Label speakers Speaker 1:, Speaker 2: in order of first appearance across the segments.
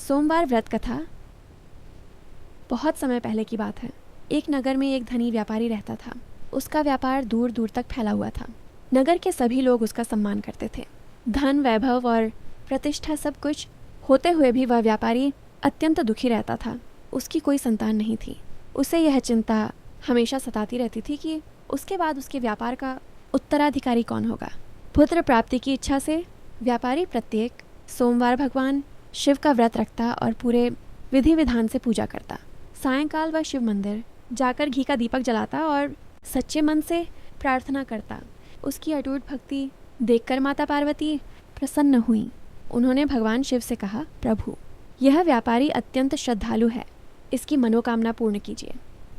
Speaker 1: सोमवार व्रत कथा। बहुत समय पहले की बात है। एक नगर में एक धनी व्यापारी रहता था। उसका व्यापार दूर दूर तक फैला हुआ था। नगर के सभी लोग उसका सम्मान करते थे। धन, वैभव और प्रतिष्ठा सब कुछ होते हुए भी वह व्यापारी अत्यंत दुखी रहता था। उसकी कोई संतान नहीं थी। उसे यह चिंता हमेशा सताती रहती थी कि उसके बाद उसके व्यापार का उत्तराधिकारी कौन होगा। पुत्र प्राप्ति की इच्छा से व्यापारी प्रत्येक सोमवार भगवान शिव का व्रत रखता और पूरे विधि विधान से पूजा करता। सायंकाल वह शिव मंदिर जाकर घी का दीपक जलाता और सच्चे मन से प्रार्थना करता। उसकी अटूट भक्ति देखकर माता पार्वती प्रसन्न हुई। उन्होंने भगवान शिव से कहा, प्रभु, यह व्यापारी अत्यंत श्रद्धालु है, इसकी मनोकामना पूर्ण कीजिए।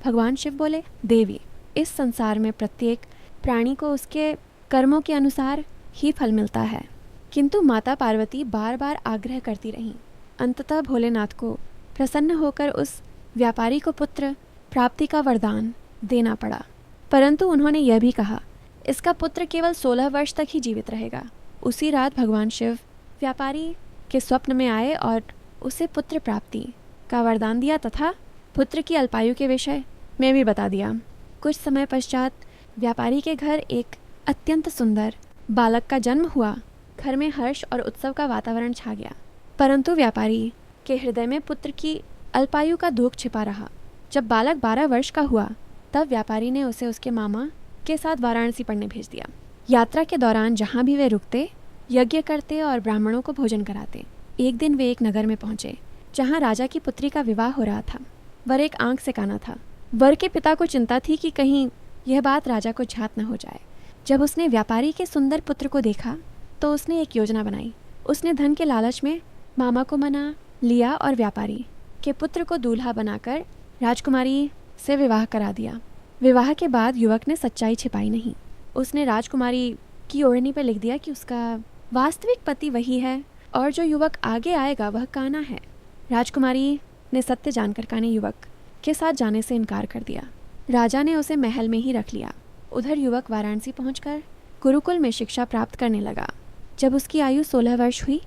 Speaker 1: भगवान शिव बोले, देवी, इस संसार में प्रत्येक प्राणी को उसके कर्मों के अनुसार ही फल मिलता है। किंतु माता पार्वती बार बार आग्रह करती रहीं। अंततः भोलेनाथ को प्रसन्न होकर उस व्यापारी को पुत्र प्राप्ति का वरदान देना पड़ा। परंतु उन्होंने यह भी कहा, इसका पुत्र केवल 16 वर्ष तक ही जीवित रहेगा। उसी रात भगवान शिव व्यापारी के स्वप्न में आए और उसे पुत्र प्राप्ति का वरदान दिया तथा पुत्र की अल्पायु के विषय में भी बता दिया। कुछ समय पश्चात व्यापारी के घर एक अत्यंत सुंदर बालक का जन्म हुआ। घर में हर्ष और उत्सव का वातावरण छा गया। परंतु व्यापारी के हृदय में पुत्र की अल्पायु का दुख छिपा रहा। जब बालक 12 वर्ष का हुआ तब व्यापारी ने उसे उसके मामा के साथ वाराणसी पढ़ने भेज दिया। यात्रा के दौरान जहाँ भी वे रुकते, यज्ञ करते और ब्राह्मणों को भोजन कराते। एक दिन वे एक नगर में पहुंचे जहाँ राजा की पुत्री का विवाह हो रहा था। वर एक आंख से काना था। वर के पिता को चिंता थी कि कहीं यह बात राजा को ज्ञात न हो जाए। जब उसने व्यापारी के सुंदर पुत्र को देखा तो उसने एक योजना बनाई। उसने धन के लालच में मामा को मना लिया और व्यापारी के पुत्र को दूल्हा बनाकर राजकुमारी से विवाह करा दिया। विवाह के बाद युवक ने सच्चाई छिपाई नहीं। उसने राजकुमारी की ओढ़नी पर लिख दिया कि उसका वास्तविक पति वही है और जो युवक आगे आएगा वह काना है। राजकुमारी ने सत्य जानकर काने युवक के साथ जाने से इनकार कर दिया। राजा ने उसे महल में ही रख लिया। उधर युवक वाराणसी पहुंचकर गुरुकुल में शिक्षा प्राप्त करने लगा। जब उसकी आयु 16 वर्ष हुई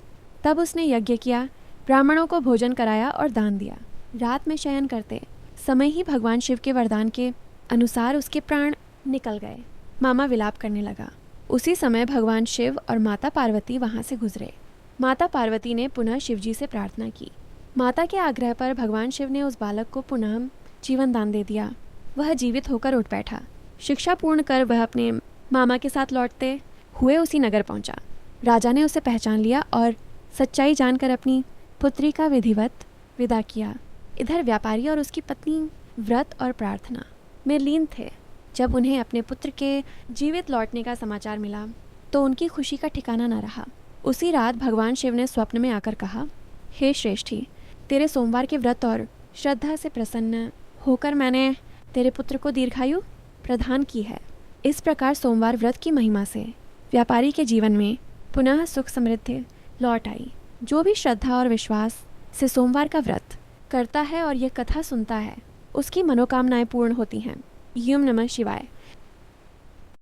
Speaker 1: तब उसने यज्ञ किया, ब्राह्मणों को भोजन कराया और दान दिया। रात में शयन करते समय ही भगवान शिव के वरदान के अनुसार उसके प्राण निकल गए। मामा विलाप करने लगा। उसी समय भगवान शिव और माता पार्वती वहां से गुजरे। माता पार्वती ने पुनः शिवजी से प्रार्थना की। माता के आग्रह पर भगवान शिव ने उस बालक को पुनः जीवन दान दे दिया। वह जीवित होकर उठ बैठा। शिक्षा पूर्ण कर वह अपने मामा के साथ लौटते हुए उसी नगर पहुंचा। राजा ने उसे पहचान लिया और सच्चाई जानकर अपनी पुत्री का विधिवत विदा किया। इधर व्यापारी और उसकी पत्नी व्रत और प्रार्थना में लीन थे। जब उन्हें अपने पुत्र के जीवित लौटने का समाचार मिला तो उनकी खुशी का ठिकाना न रहा। उसी रात भगवान शिव ने स्वप्न में आकर कहा, हे श्रेष्ठी, तेरे सोमवार के व्रत और श्रद्धा से प्रसन्न होकर मैंने तेरे पुत्र को दीर्घायु प्रदान की है। इस प्रकार सोमवार व्रत की महिमा से व्यापारी के जीवन में पुनः सुख समृद्धि लौट आई। जो भी श्रद्धा और विश्वास से सोमवार का व्रत करता है और यह कथा सुनता है, उसकी मनोकामनाएं पूर्ण होती हैं। ओम नमः शिवाय।